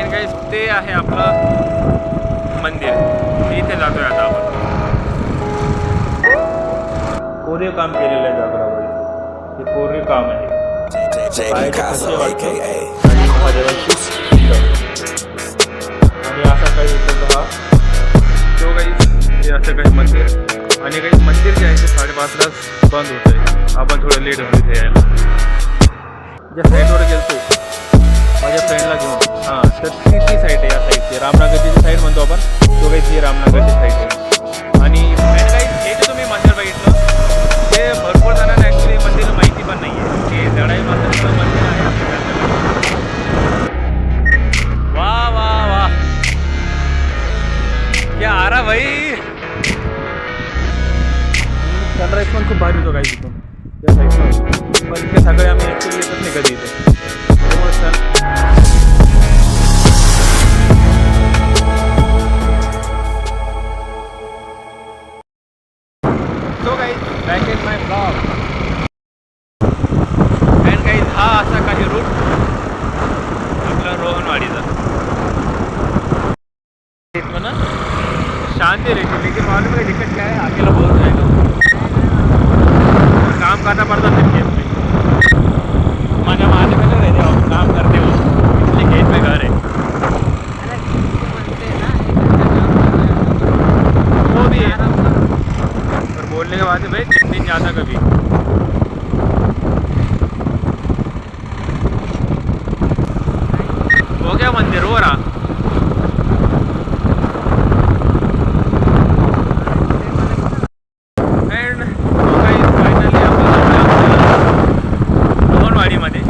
आणि गाईस ते आहे आपलं मंदिर, इथे जातोय आता आपण. कोरीव काम केलेलं आहे जागरावर इथे, हे कोरीव काम आहे. आणि असा काही इथं हा तो काही हे असं काही मंदिर, आणि काही मंदिर जे आहे ते 5:30लाच बंद होत आहे. आपण थोडं लेट होतो इथे यायला. ज्या साईडवर गेलतो माझ्या फ्रेंडला घेऊन, हां, तर ती साईड आहे, या साईडची रामनगरची साईड म्हणतो आपण, तो काही ती रामनगरची साईड आहे. आणि काही हे जे तुम्ही मंदिर बघितलं ते भरपूर जणांना ॲक्च्युली मंदिर माहिती पण नाही आहे की जडाई माताचं मंदिर आहे. वा वा वा, क्या आ रहा भाई. सनराईज पण खूप भारी होतो काही तिथून त्या साईडला, पण इथे सगळे आम्ही ॲक्च्युली येतच नाही कधी इथे. So guys, back in my vlog. And guys, हा असा काही रूट आपला रोहनवाडीचा. इसमें ना शांति रहती, लेकिन मालूम है दिक्कत क्या है, अकेला बहुत जाएगा, काम करना पड़ता है खेत में. मजा मारने में नहीं रहते, काम करते हो इसलिए खेत में घर है. वो भी है, पर बोलने के बाद भाई 3 दिन जाता कभी. हो गया मंदिर, हो रहा. अँड काही फायनली आपण रोहनवाडीमध्ये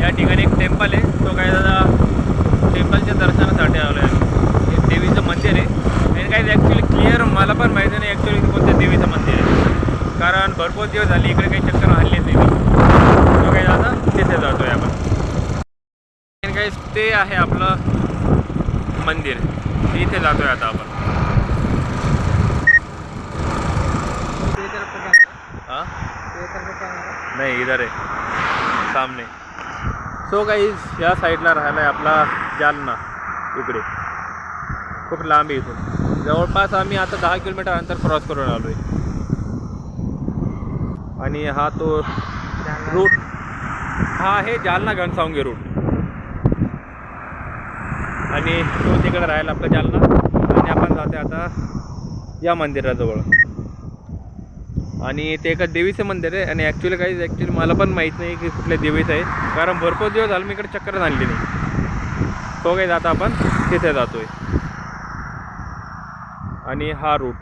या ठिकाणी एक टेम्पल आहे. तो काय दादा टेम्पलच्या दर्शनासाठी आलो आहे. हे देवीचं मंदिर आहे. आणि काही ॲक्च्युली क्लिअर मला पण माहिती नाही ॲक्च्युली कोणत्या देवीचं मंदिर आहे, कारण भरपूर दिवस झाले इकडे काही चक्कर हल्ली नाही मी. तो काही दादा तिथे जातोय आपण. आणि काही ते आहे आपलं मंदिर, इथे जातोय आता आपण. हाँ नहीं, इधर है सामने. सो गाईज या साईडला राहिला आहे आपला जालना. इकडे खूप लांब आहे इथून. जवळपास आम्ही आता 10 किलोमीटर अंतर क्रॉस करून आलो आहे. आणि हा तो रूट हा आहे जालना घनसावंगी रूट. आणि तो तिकडे राहिला आपला जालना. आणि आपण जाते आता या मंदिराजवळ. आणि ते एका देवीचं मंदिर आहे. आणि ॲक्च्युली मला पण माहीत नाही की कुठल्या देवीचं आहे, कारण भरपूर दिवस झालं मी इकडे चक्कर आणली नाही. तो काही जाता आपण तिथे जातोय. आणि हा रूट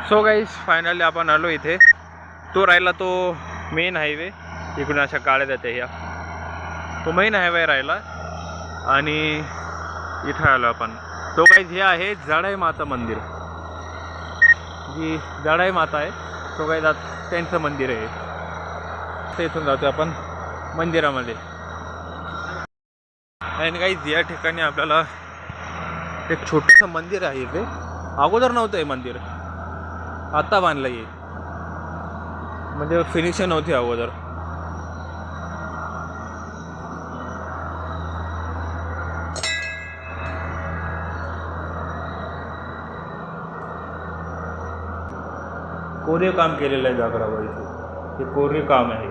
सो गाईज फायनली आपण आलो इथे. तो राहिला तो मेन हायवे, इकडून अशा गाड्या जाते ह्या, तो मेन हायवे राहिला. आणि इथं आलो आपण. तो गाईज हे आहे जडाई माता मंदिर, जी जडाई माता आहे. तो काही त्यांचं मंदिर आहे. तर इथून जातो आपण मंदिरामध्ये. आणि काही या ठिकाणी आपल्याला एक छोटंसं मंदिर आहे इथे. अगोदर नव्हतं हे मंदिर, आता बांधलं आहे, म्हणजे फिनिशिंग नव्हती अगोदर. कोरीव काम केलेलं आहे जागरावर इथे, हे कोरीव काम आहे.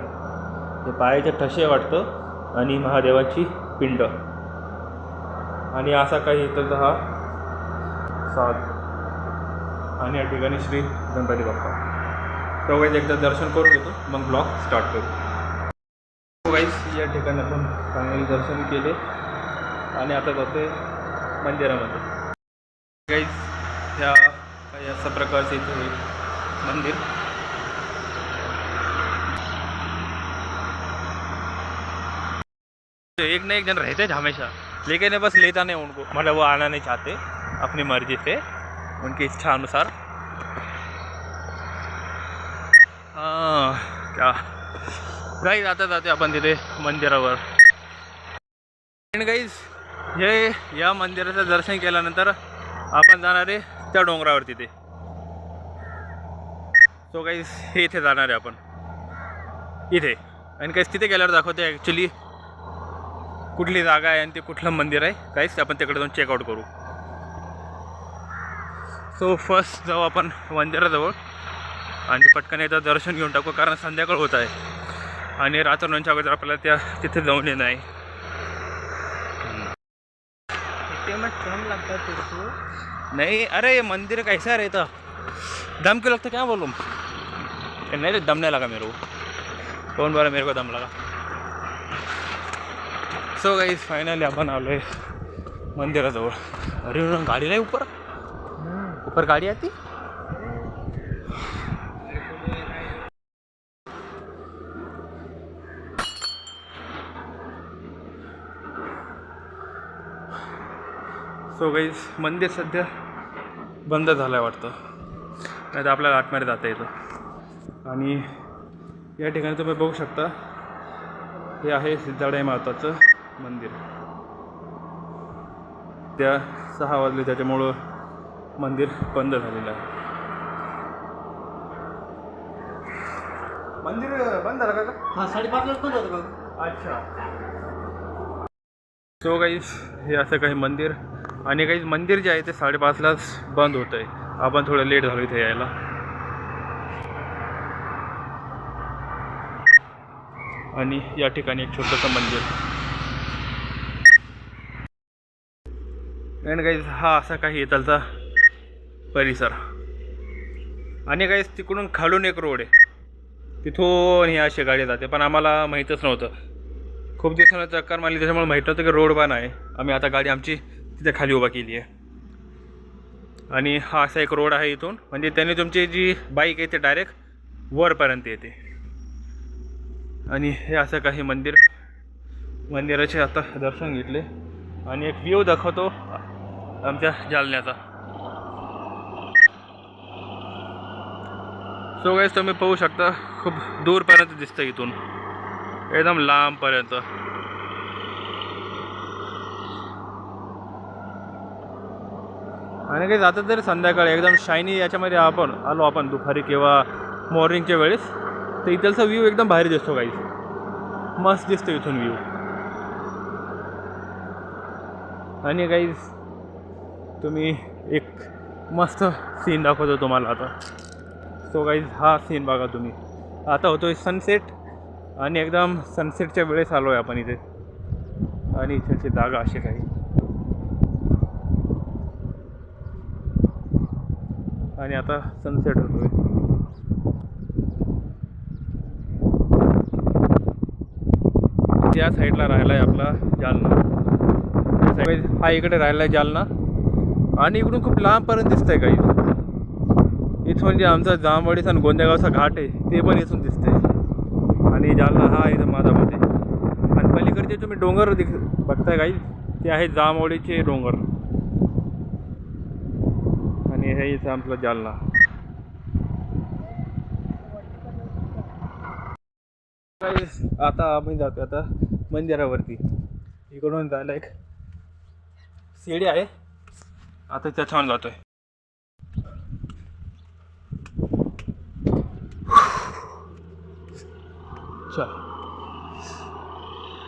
हे पायाचे ठसे वाटतं आणि महादेवाची पिंड. आणि असा काही इथं हा साध. आणि या ठिकाणी श्री गणपती बाप्पा. तो गाईज एकदा दर्शन करून घेतो, मग ब्लॉग स्टार्ट करू. तो गाईज या ठिकाणी आपण फायनली दर्शन केले आणि आता जातोय मंदिरामध्ये. गाईज ह्या काही अशा प्रकारचे इथे मंदिर. एक ना एक जन रहते हैं हमेशा, लेकिन बस लेता नहीं उनको, मतलब वो आना नहीं चाहते अपनी मर्जी से, उनकी इच्छा अनुसार. क्या गाईज आता जाते आपण तिथे मंदिरावर. गाईज हे या मंदिराचं दर्शन केल्यानंतर आपण जाणार आहे त्या डोंगरावरती ते. सो गाईज हे इथे जाणार आहे आपण इथे. आणि काहीच तिथे गेल्यावर दाखवते ॲक्च्युली कुठली जागा आहे आणि ते कुठलं मंदिर आहे. काहीच आपण तिकडे जाऊन चेकआउट करू. सो फर्स्ट जाऊ आपण मंदिराजवळ आणि पटकन एकदा दर्शन घेऊन टाकू, कारण संध्याकाळ होत आहे आणि रात्र अगोदर आपल्याला तिथे जाऊन येणं आहे. नहीं अरे ये मंदिर कैसा रहता, दम क्यों लगता, क्या बोलूँ. नहीं रे दम नहीं लगा मेरे को, कौन बोला मेरे को दम लगा. सो गाइस फाइनली आपण आलो आहे मंदिराजवळ. अरे गाडी नाही ऊपर, ऊपर गाडी आती. सो गाईज मंदिर सध्या बंद झालं आहे वाटतं, नाही तर आपल्याला आतमध्ये जाता येतं. आणि या ठिकाणी तुम्ही बघू शकता हे आहे सिद्धाडाई माताचं मंदिर. त्या 6 वाजले त्याच्यामुळं मंदिर बंद झालेलं आहे. मंदिर बंद झालं का? हां 5:30 बंद होतं का? अच्छा. सो गाईज हे असं काही मंदिर, आणि काही मंदिर जे आहे ते 5:30लाच बंद होतं आहे. आपण थोडं लेट झालो इथे यायला. आणि या ठिकाणी एक छोटंसं मंदिर. आणि गाईज हा असा काही इथलचा परिसर. आणि गाईज तिकडून खालून एक रोड आहे, तिथून ही अशी गाडी जाते, पण आम्हाला माहीतच नव्हतं. खूप दिवसांना चक्कर मारली त्याच्यामुळे माहीत नव्हतं की रोड पण आहे. आम्ही आता गाडी आमची तिथे खाली उभा केली आहे. आणि हा असा एक रोड आहे इथून, म्हणजे त्याने तुमची जी बाईक आहे ते डायरेक्ट वरपर्यंत येते. आणि हे असं काही मंदिर, मंदिराचे आता दर्शन घेतले आणि एक व्ह्यू दाखवतो आमच्या जालन्याचा. सो गाईस तुम्ही पाहू शकता खूप दूरपर्यंत दिसतं इथून, एकदम लांबपर्यंत. आणि काही जातं तरी संध्याकाळी एकदम शायनी याच्यामध्ये आपण दुपारी किंवा मॉर्निंगच्या वेळेस, तर इथलचा व्ह्यू एकदम भारी दिसतो गाईस, मस्त दिसतो इथून व्ह्यू. आणि गाईस तुम्ही एक मस्त सीन दाखवतो तुम्हाला आता. सो गाईज हा सीन बघा तुम्ही. आता होतोय सनसेट आणि एकदम सनसेटच्या वेळेस आलो आहे आपण इथे. आणि इथेची जागा अशी काही. आणि आता सनसेट होतोय. या साईडला राहिला आहे आपला जालना. हा इकडे राहिला आहे जालना. आणि इकडून खूप लांबपर्यंत दिसतंय काही. इथं म्हणजे आमचा जांभवाडीचा आणि गोंदेगावचा घाट आहे ते पण इथून दिसतंय. आणि जालना हा इथं माझामध्ये. आणि पलीकडचे तुम्ही डोंगर बघताय काही, ते आहेत जांभवाडीचे डोंगर. आणि हे इथं आपलं जालना. आता आम्ही जातो आता मंदिरावरती. इकडून जायला एक सीडी आहे, आता त्याच्यावर जातोय.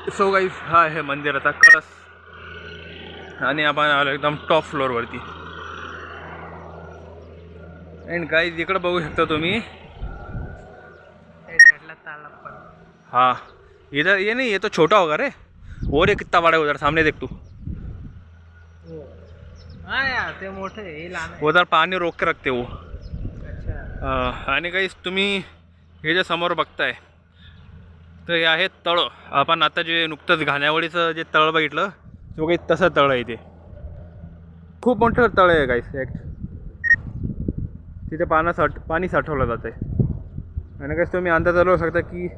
सो गाईज हा आहे मंदिराचा कळस. आणि आपण आलो एकदम टॉप फ्लोअरवरती. अँड गाईज इकडं बघू शकता तुम्ही, हाँ इधर ये नहीं, ये तो छोटा होगा रे, और ये कितना बड़ा है उधर सामने देख तू. हाँ यार ते मोठे हे लहान आहे. उधर पाणी रोक के रखते वो. अच्छा. आणि काही तुम्ही हे जे समोर बघताय तर हे आहे तळं. आपण आता जे नुकतंच घाण्यावळीचं जे तळ बघितलं तो काही तसं तळ आहे. ते खूप मोठं तळ आहे गाईस. तिथे पाणी साठवलं जातं आहे. आणि काही तुम्ही अंदाज लावू शकता की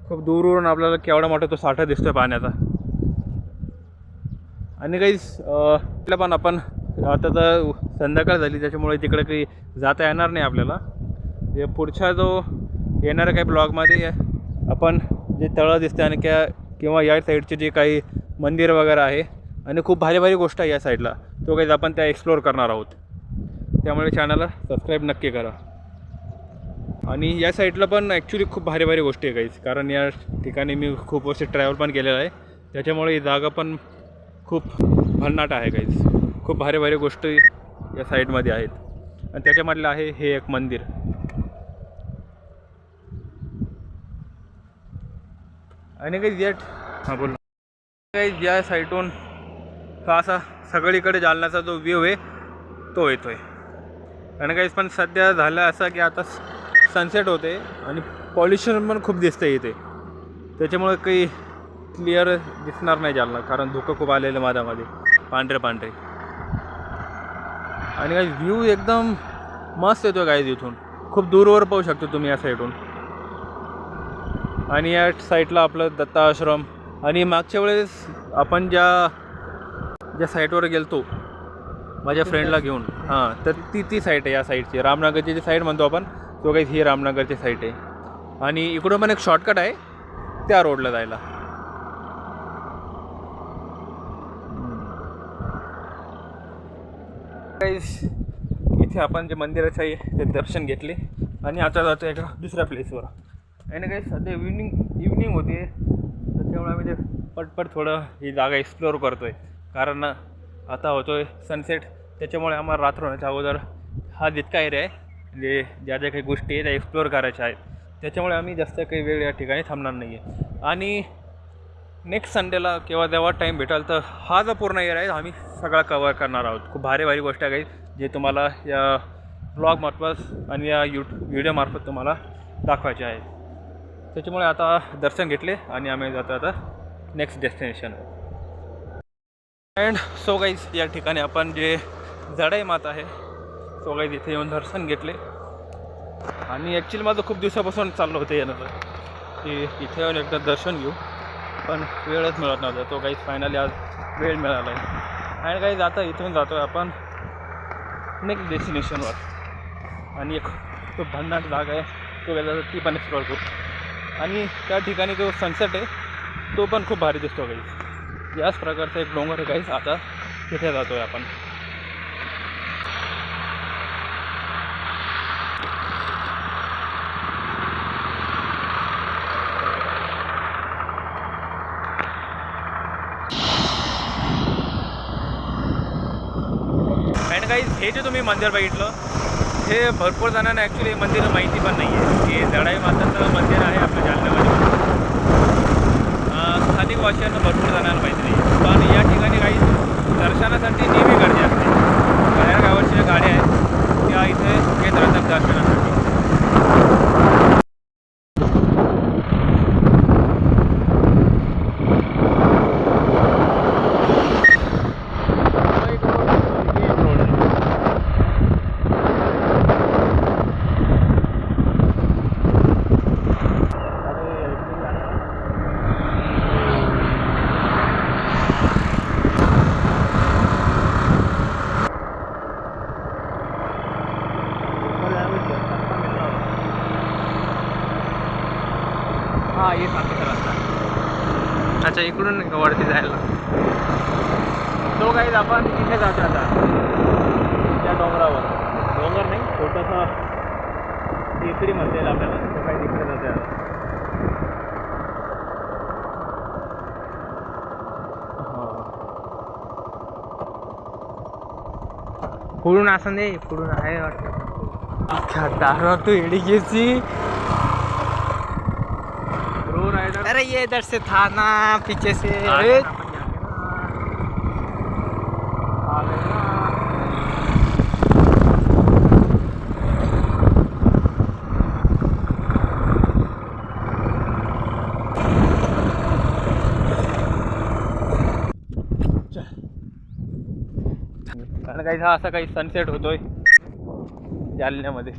खूप दूरवरून आपल्याला केवढा मोठा तो साठा दिसतो आहे पाण्याचा. आणि काही तिला पण आपण आता तर संध्याकाळ झाली त्याच्यामुळे तिकडे काही जाता येणार नाही आपल्याला. हे पुढच्या जो येणाऱ्या काही ब्लॉगमध्ये आपण जे तळं दिसते आणि किंवा या साईडचे जे काही मंदिर वगैरे आहे आणि खूप भारी भारी गोष्ट आहे या साईडला. तो काही आपण त्या एक्सप्लोअर करणार आहोत. त्यामुळे चॅनलला सबस्क्राईब नक्की करा. आणि या साईडला पण ॲक्च्युली खूप भारी भारी गोष्टी आहे काहीच, कारण या ठिकाणी मी खूप वर्ष ट्रॅव्हल पण केलेलं आहे. त्याच्यामुळे ही जागा पण खूप भन्नाट आहे काहीच. खूप भारी भारी गोष्टी या साईडमध्ये आहेत. आणि त्याच्यामधलं आहे हे एक मंदिर. आणि काही हां बोल. काही या साईडून हा असा सगळीकडे जालन्याचा जो व्ह्यू आहे तो येतो आहे. आणि काहीच पण सध्या झालं असं की आता सनसेट होते आणि पॉल्युशन पण खूप दिसतं इथे. त्याच्यामुळे काही क्लिअर दिसणार नाही जालना, कारण धुकं खूप आलेलं माझ्यामध्ये पांढरे पांढरे. आणि काही व्ह्यू एकदम मस्त येतो काय इथून. खूप दूरवर पाहू शकतो तुम्ही या साईडून. आणि या साईडला आपलं दत्ता आश्रम. आणि मागच्या वेळेस आपण ज्या साईटवर गेलतो माझ्या फ्रेंडला घेऊन, हां, तर ती साईट आहे या साईडची. रामनगरची जी साईड म्हणतो आपण, तो काही ही रामनगरची साईट आहे. आणि इकडून पण एक शॉर्टकट आहे त्या रोडला जायला. इथे आपण जे मंदिराचं आहे ते दर्शन घेतले आणि आता जातो एका दुसऱ्या प्लेसवर. आणि काही सध्या इव्हिनिंग होती, त्याच्यामुळे आम्ही ते पटपट थोडं ही जागा एक्सप्लोअर करतो आहे. कारण आता होतो आहे सनसेट, त्याच्यामुळे आम्हाला रात्र होण्याच्या अगोदर हा जितका एरिया आहे म्हणजे ज्या काही गोष्टी आहेत त्या एक्सप्लोअर करायच्या आहेत. त्याच्यामुळे आम्ही जास्त काही वेळ या ठिकाणी थांबणार नाही आहे. आणि नेक्स्ट संडेला किंवा जेव्हा टाईम भेटाल तर हा जो पूर्ण एरिया आहे आम्ही सगळा कवर करणार आहोत. खूप भारी भारी गोष्टी आहेत जे तुम्हाला या ब्लॉगमार्फत आणि या व्हिडिओमार्फत तुम्हाला दाखवायचे आहेत. त्याच्यामुळे आता दर्शन घेतले आणि आम्ही जातो आता नेक्स्ट डेस्टिनेशनवर. अँड सो गाईज, या ठिकाणी आपण जे जडाई माता आहे सो गाईज इथे येऊन दर्शन घेतले. आणि ॲक्च्युली माझं खूप दिवसापासून चाललं होतं येणं की इथे येऊन एकदा दर्शन घेऊ, पण वेळच मिळत नव्हता. तो काहीच फायनली आज वेळ मिळाला आहे. आणि काही जाता इथून जातो आहे आपण नेक्स्ट डेस्टिनेशनवर. आणि एक खूप भन्नाट जागा आहे, तो गेला ती पण एक्सप्लोअर करू. आणि त्या ठिकाणी जो सनसेट आहे तो पण खूप भारी दिसतो काही. याच प्रकारचा एक डोंगर आहे काहीच. आता तिथे जातो आहे आपण. आणि काही हे जे तुम्ही मंदिर बघितलं हे भरपूर जणांना ॲक्च्युली हे मंदिर माहिती पण नाही आहे की जडाई माताचं मंदिर आहे आपल्या जालन्यामध्ये. स्थानिक वासियांना भरपूर जणांना माहिती नाही. पण या ठिकाणी काही दर्शनासाठी नेहमी गर्दी असते. बाहेर गावाच्या ज्या गाड्या आहेत त्या इथे येत राहतात दर्शनासाठी. हां, ये सांगते रस्ता. अच्छा, इकडून वरती जायला. तो काही आपण इथे जातो आता त्या डोंगरावर. डोंगर नाही, छोटासा टेकडी म्हणता येईल आपल्याला. तो काही तिकडे जाते आता. पुढून असं नाही, पुढून आहे वाटतं. तू एडी घ्यायची. अरे ये इधर से था ना, पीछे से. अरे कारण काही हा असा काही सनसेट होतोय जालन्यामध्ये.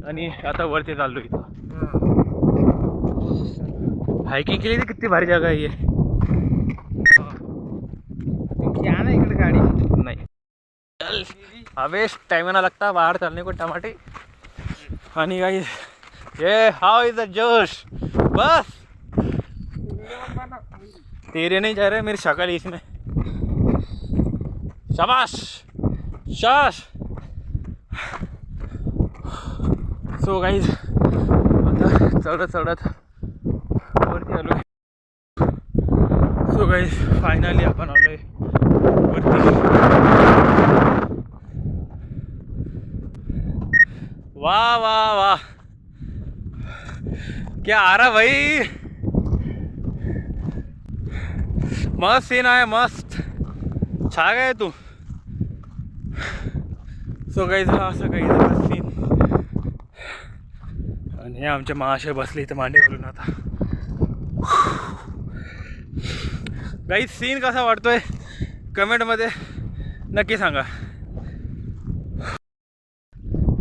आणि आता वरती चाललो इथं. हायकिंग केली तर किती भारी जगह है ये. क्या ना इकडे गाडी नहीं चल अबे टाइम ना लगता बाहर चलने को टमाटे. आणि गाइस ये हाउ इज द जोश. बस तेरे नहीं जा रहे, मेरी शक्ल इसमें. शाबाश शाबाश. सो गाईज आता चढत वरती आलो. सो गाईज फायनली आपण आलोय वरती. वाह वाह वाह, क्या आ रहा भाई, मस्त सीन आहे, मस्त छा गए तू. सो गाईज हा असं काही सीन. आणि हे आमचे महाशय बसले इथं मांडी घालून. आता गाईज सीन कसा वाटतोय कमेंटमध्ये नक्की सांगा.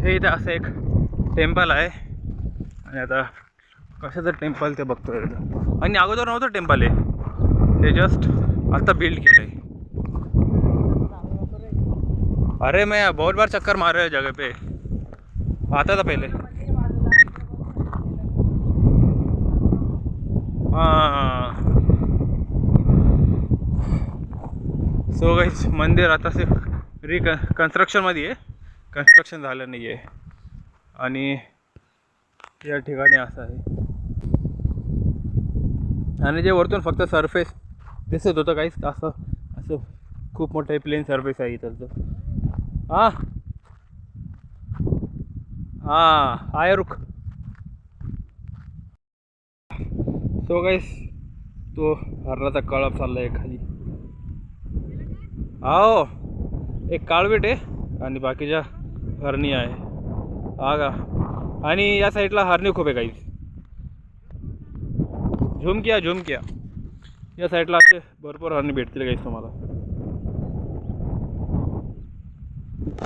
हे इथे असं एक टेम्पल आहे आणि आता कशाचं टेम्पल ते बघतोय. आणि अगोदर नव्हतं टेम्पल, आहे ते जस्ट आता बिल्ड केलं आहे. अरे मैं बहुत बार चक्कर मार रहा है जगह पे, आता था पहले. हाँ सो गाइस मंदिर आता से कन्स्ट्रक्शनमध्ये आहे, कन्स्ट्रक्शन झालं नाही आहे. आणि या ठिकाणी असं आहे. आणि जे वरतून फक्त सरफेस दिसत होतं काहीच, असं असं खूप मोठं प्लेन सरफेस आहे इथं. हां हां आय रुक. सो गाईस तो हरणाचा कळप चालला आहे खाली. आओ एक काळवीट आहे आणि बाकीच्या हरणी आहे. हा का. आणि या साईडला हरणी खूप आहे काही. झुमक्या या साईडला असे भरपूर हरणी भेटतील काहीच तुम्हाला.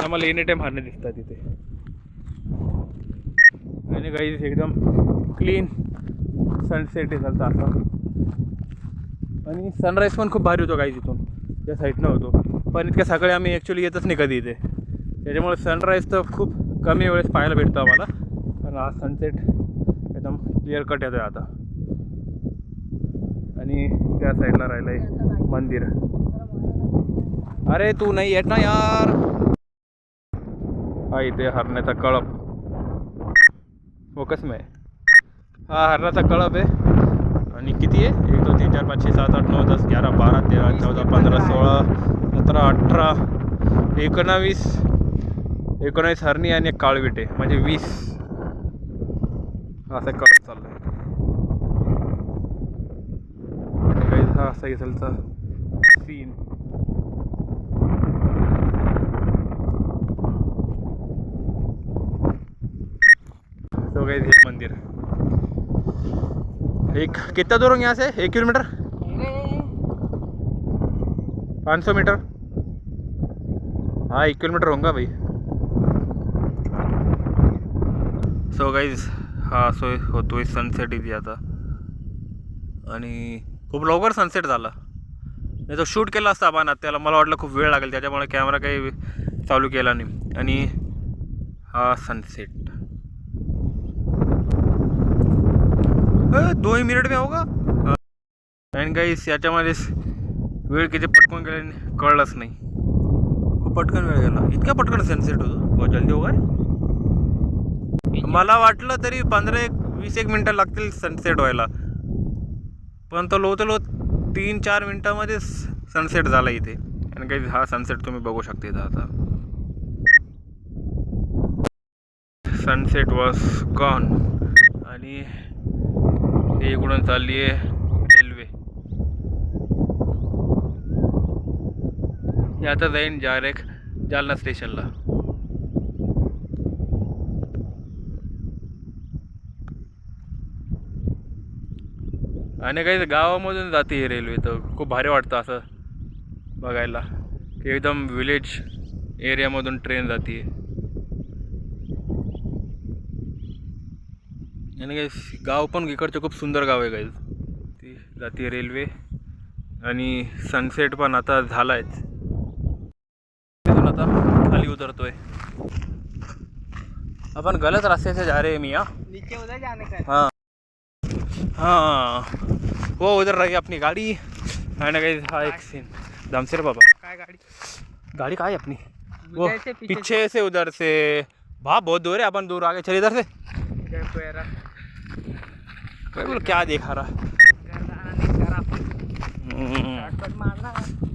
आम्हाला एनी टाईम हरणे दिसतात तिथे. आणि काही एकदम क्लीन सनसेट आहे चालतं असा. आणि सनराईज पण खूप भारी होतो काही तिथून, त्या साईडनं होतो. पण इतक्या सकाळी आम्ही ॲक्च्युली येतच नाही कधी इथे, त्याच्यामुळे सनराईज तर खूप कमी वेळेस पाहायला भेटतो आम्हाला. कारण आज सनसेट एकदम क्लिअर कट येतो आहे आता. आणि त्या साईडला राहिलं आहे मंदिर. अरे तू नाही येत ना यार. हा इथे हरण्याचा कळप, फोकस में. हा हरणाचा कळप आहे. आणि किती आहे, 1 2 3 4 5 6 7 8 9 10 11 12 13 14 15 16 17 18 19 हरणी आणि एक काळविटे, म्हणजे 20 असा कळप चालला आहे. आणि काही हा असा इथलचा सीन. तो गाइस हे मंदिर एक कितना दूर होंगे यहाँ से, 1 किलोमीटर 500 मीटर. हाँ 1 किलोमीटर होगा भाई. सो गाइज हा सो होतोय सनसेट इथे आता. आणि खूप लवकर सनसेट झाला. नाही तो शूट केला असता आपण त्याला, मला वाटलं खूप वेळ लागेल त्याच्यामुळे कॅमेरा काही चालू केला नाही. आणि हा सनसेट 2 मिनिट में होगा. आणि गाईस याच्यामध्ये वेळ किती पटकन गेला कळलंच नाही. खूप पटकन वेळ गेला. इतक्या पटकन सनसेट होतो, बहुत जल्दी होगा. मला वाटलं तरी 15-20 मिनटं लागतील सनसेट व्हायला, पण तो लो 3-4 मिनटामध्येच सनसेट झाला इथे. आणि काही हा सनसेट तुम्ही बघू शकता इथं आता. Sunset was gone. आणि हे इकडून चालली आहे रेल्वे. हे आता जाईन डायरेक्ट जालना स्टेशनला. आणि काही गावामधून जाते ही रेल्वे, तर खूप भारी वाटतं असं बघायला की एकदम विलेज एरियामधून ट्रेन जाते. आणि काही गाव पण इकडचं खूप सुंदर गाव आहे काही. ती जाते रेल्वे. आणि सनसेट पण आता झाला आहेच. तिथून आता खाली उतरतोय अपन. गलत रास्ते से जा रहे हैं मियाँ. नीचे उधर जाने का. हाँ हाँ वो उधर रही अपनी गाड़ी. है ना काही. हा एक सीन दमसेर बाबा. काय गाडी गाड़ी कहाँ है अपनी? वो उधर से पीछे से उधर से। वहाँ बहुत दूर है, अपन दूर आगे चल इधर से। बोलो क्या देखा रहा।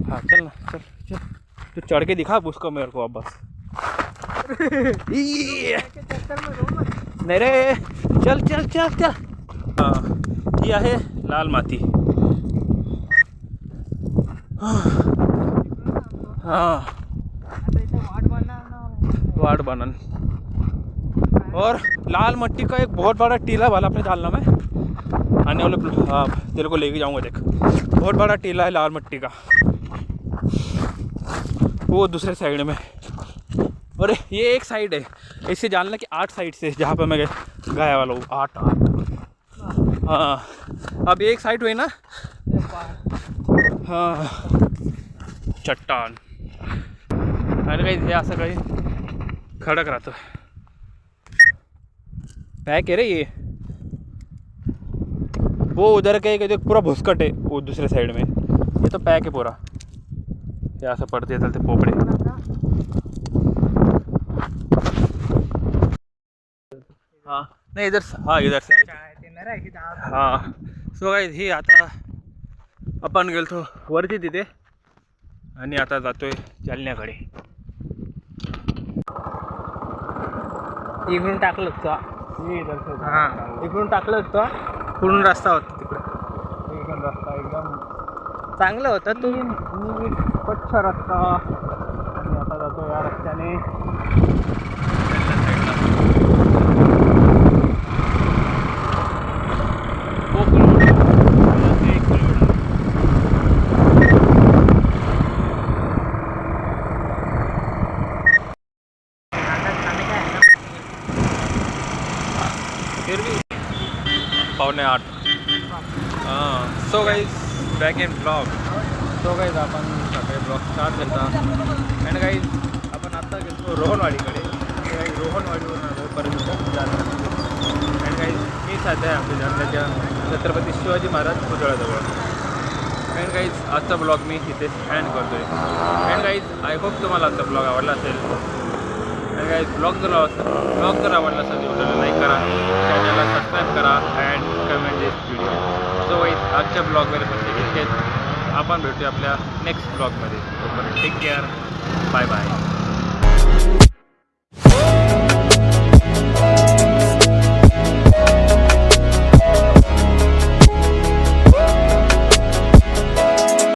हाँ चल ना, चल चल तो चढ़ के दिखा उसको मेरे को अब बस। नहीं रे, चल चल चल चल। हाँ ये आहे लाल माती। हाँ वाट बनन। और लाल मट्टी का एक बहुत बड़ा टीला वाला अपने डालना में आने वाले। हाँ तेरे को लेके जाऊंगा देख, बहुत बड़ा टीला है लाल मट्टी का, वो दूसरे साइड में। और ये एक साइड है, इससे जानना कि 8 साइड से जहाँ पे मैं गया वाला हूँ 8। हाँ अब एक साइड हुई ना। हाँ चट्टान आणि काही हे असं काही खडक राहतं। पॅक है रे ये। वो उधर का एक पूरा भुसकट है वो दूसरे साइड में, ये तो पैक है पूरा। ये असं पडते चलते पोपड़े। हाँ नाही इधर, हाँ इधर से हाँ। सो गाईज ही आता आपण गेलतो वरती तिथे आणि आता जातोय जालन्याकडे। इकडून टाकलं होतं, इधर से हां इकडून टाकलं होतं, पूर्ण रस्ता होता तिकडे, एकदम रस्ता एकदम चांगलं होतं तू। नीट स्वच्छ रस्ता। आणि आता जातो या रस्त्याने फिर भी 7:45। हां so guys back in blog. So guys आपण सकाळी ब्लॉग स्टार्ट केला आणि गाईज आपण आत्ता गेलो रोहनवाडीकडे। गाईज रोहनवाडीवरून आलो पर्यंत जालना। आणि गाईज मी सध्या आहे आपल्या जालन्याच्या छत्रपती शिवाजी महाराज पुतळ्याजवळ। अँड गाईज आजचा ब्लॉग मी इथे एंड करतो आहे। अँड गाईज आय होप तुम्हाला आजचा ब्लॉग आवडला असेल। अँड गाईज ब्लॉग जर आवडला असेल व्हिडिओला लाईक करा, चॅनलला सबस्क्राईब करा and comment this video. So guys आजच्या ब्लॉगमध्ये फक्त इतकेच। आपण भेटूया आपल्या नेक्स्ट ब्लॉगमध्ये। Take care, bye bye.